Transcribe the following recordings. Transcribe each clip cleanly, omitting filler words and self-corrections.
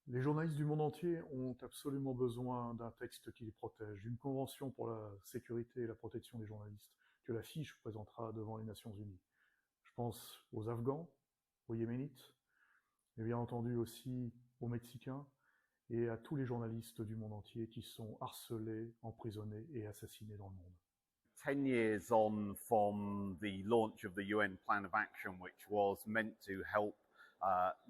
Les journalistes du monde entier ont absolument besoin d'un texte qui les protège, d'une convention pour la sécurité et la protection des journalistes, que la fiche présentera devant les Nations Unies. Je pense aux Afghans, aux Yéménites, mais bien entendu aussi aux Mexicains et à tous les journalistes du monde entier qui sont harcelés, emprisonnés et assassinés dans le monde. 10 years on from the launch of the UN Plan of Action, which was meant to help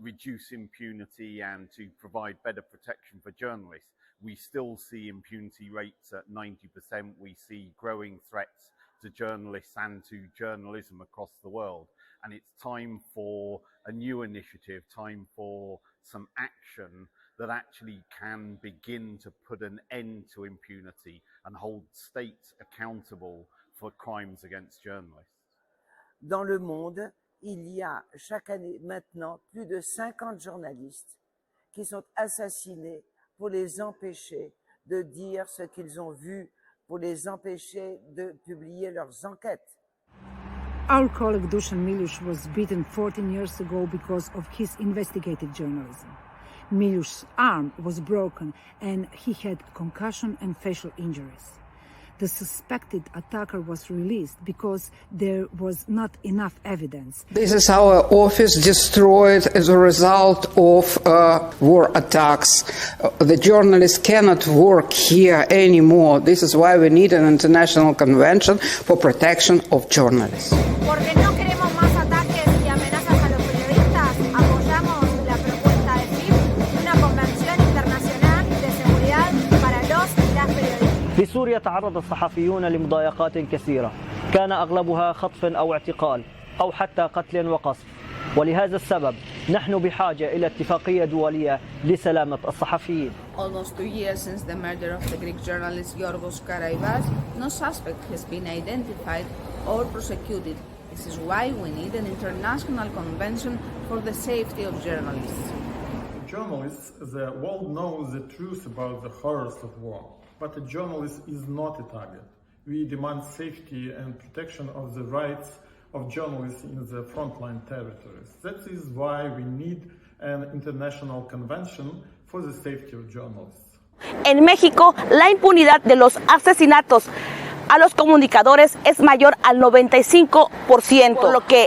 reduce impunity and to provide better protection for journalists, we still see impunity rates at 90%. We see growing threats to journalists and to journalism across the world. And it's time for a new initiative, time for some action that actually can begin to put an end to impunity and hold states accountable for crimes against journalists. Dans le monde, il y a chaque année maintenant plus de 50 journalistes qui sont assassinés pour les empêcher de dire ce qu'ils ont vu, pour les empêcher de publier leurs enquêtes. Our colleague Dusan Miljuš was beaten 14 years ago because of his investigative journalism. Miljuš's arm was broken and he had concussion and facial injuries. The suspected attacker was released because there was not enough evidence. This is our office destroyed as a result of war attacks. The journalists cannot work here anymore. This is why we need an international convention for protection of journalists. Porque no queremos más ataques y amenazas a los periodistas, apoyamos la propuesta de FIP, una convención internacional de seguridad para los y las periodistas. في سوريا تعرض الصحفيون لمضايقات كثيرة، كان أغلبها خطف أو اعتقال أو حتى قتل وقصف، ولهذا السبب نحن بحاجة إلى اتفاقية دولية لسلامة الصحفيين. Almost 2 years since the murder of the Greek journalist Yorgos Karaibas, no suspect has been identified or prosecuted. This is why we need an international convention for the safety of journalists. Journalists, the world knows the truth about the horrors of war. But a journalist is not a target. We demand safety and protection of the rights of journalists in the frontline territories. That is why we need an international convention for the safety of journalists. En México, la impunidad de los asesinatos a los comunicadores es mayor al 95%, por lo que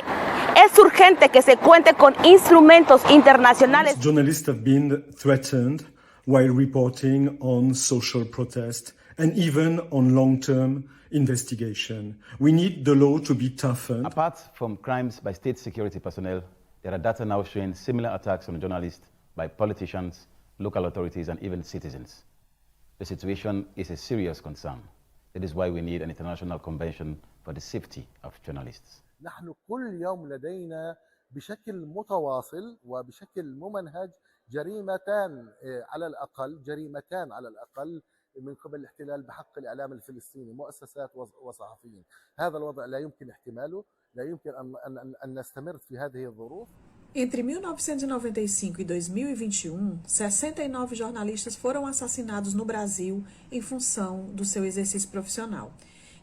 es urgente que se cuente con instrumentos internacionales. Journalists have been threatened while reporting on social protest and even on long-term investigation. We need the law to be toughened. Apart from crimes by state security personnel, there are data now showing similar attacks on journalists by politicians, local authorities, and even citizens. The situation is a serious concern. That is why we need an international convention for the safety of journalists. نحن كل يوم لدينا بشكل متواصل وبشكل ممنهج جريمتان على الأقل من قبل الاحتلال بحق الإعلام الفلسطيني، مؤسسات وصحفيين. هذا الوضع لا يمكن احتماله، لا يمكن أن نستمر في هذه الظروف. Entre 1995 e 2021, 69 jornalistas foram assassinados no Brasil em função do seu exercício profissional.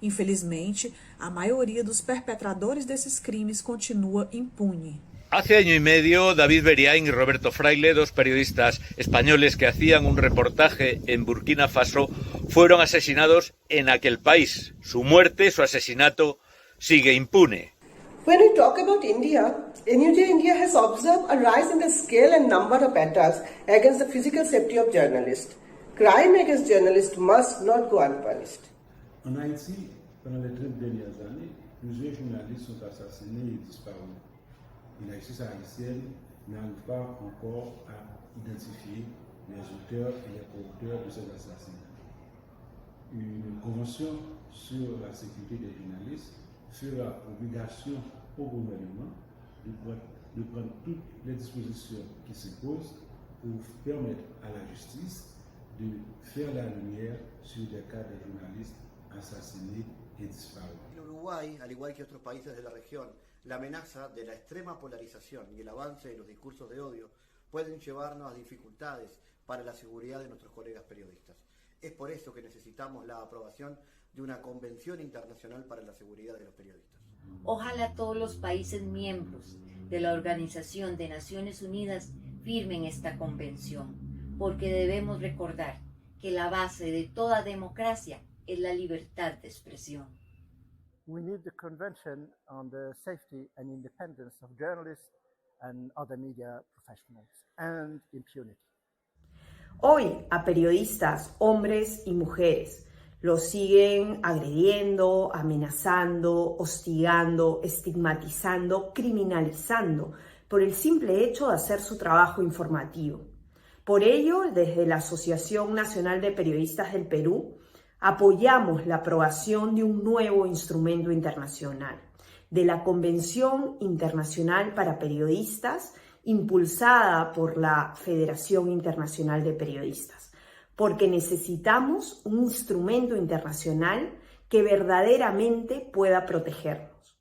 Infelizmente, a maioria dos perpetradores desses crimes continua impune. Hace año y medio, David Beriain y Roberto Fraile, dos periodistas españoles que hacían un reportaje en Burkina Faso, fueron asesinados en aquel país. Su muerte, su asesinato, sigue impune. When we talk about India, NUJ India has observed a rise in the scale and number of attacks against the physical safety of journalists. Crime against journalists must not go unpunished. En Haïti, pendant les 30 dernières années, plusieurs journalistes sont assassinés et disparus. Et la justice haïtienne n'arrive pas encore à identifier les auteurs et les co-auteurs de ces assassinats. Une convention sur la sécurité des journalistes fera obligation au gouvernement de prendre toutes les dispositions qui s'imposent pour permettre à la justice de faire la lumière sur des cas de journalistes assassinés et disparus. En Uruguay, al igual que otros países de la región, la amenaza de la extrema polarización y el avance de los discursos de odio pueden llevarnos a dificultades para la seguridad de nuestros colegas periodistas. Es por eso que necesitamos la aprobación de una convención internacional para la seguridad de los periodistas. Ojalá todos los países miembros de la Organización de Naciones Unidas firmen esta convención, porque debemos recordar que la base de toda democracia es la libertad de expresión. We need the Convention on the Safety and Independence of Journalists and Other Media Professionals and Impunity. Hoy a periodistas, hombres y mujeres, los siguen agrediendo, amenazando, hostigando, estigmatizando, criminalizando por el simple hecho de hacer su trabajo informativo. Por ello, desde la Asociación Nacional de Periodistas del Perú, apoyamos la aprobación de un nuevo instrumento internacional, de la Convención Internacional para Periodistas, impulsada por la Federación Internacional de Periodistas, porque necesitamos un instrumento internacional que verdaderamente pueda protegernos.